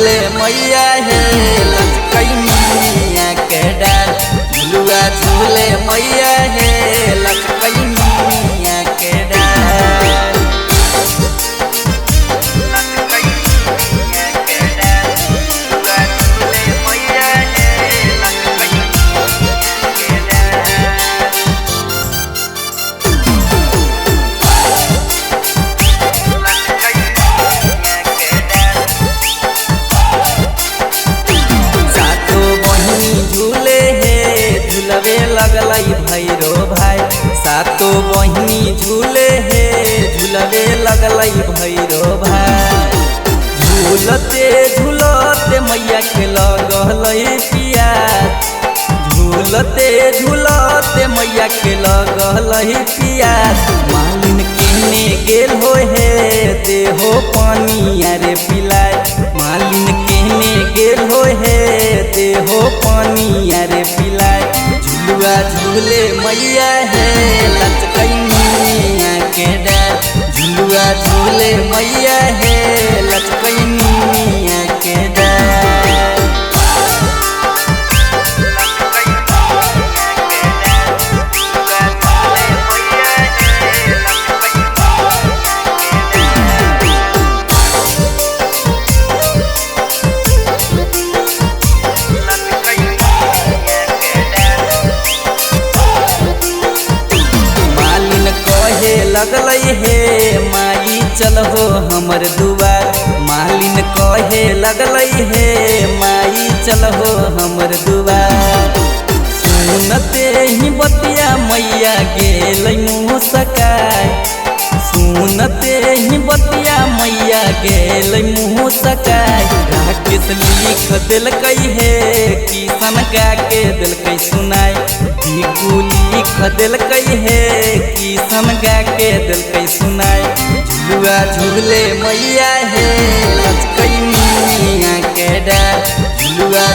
झूले मैया हे लचकैया के डार। झुलुआ झूले मैया हे लचकैया के डार। लगलई भैरो भाई सातो बहिनी झूले हे झूलवे लगलई भैरो भाई। झूलते झूलते मैया के लगलई पियास। झूलते झूलते मैया के लगलई पियास। मालिन केने गेल हो हे देहो पानी अरे पिलाए। मालिन केने गेल हो हे देहो पानी अरे पिलाए। झुलुआ झूले मैया हे लचकैया के डार। झुलुआ झूले मैया हे लचकैया के डार। लगलई हे माई चलहो हमर दुआर। मालिन कहे लगलई हे माई चलहो हमर दुआर। सुनते ही बतिया मैया गेलै मुँह सकाय। सुनते ही बतिया मैया गेलै मुँह सकाय। राकेश लिख दिलकै हे किशन गा के दिलकै सुनाय। भिकू लिख दिलकै हे किशन गा के दिलकै सुनाय। झुलुआ झूले मैया हे लचकैया के डार। झुलुआ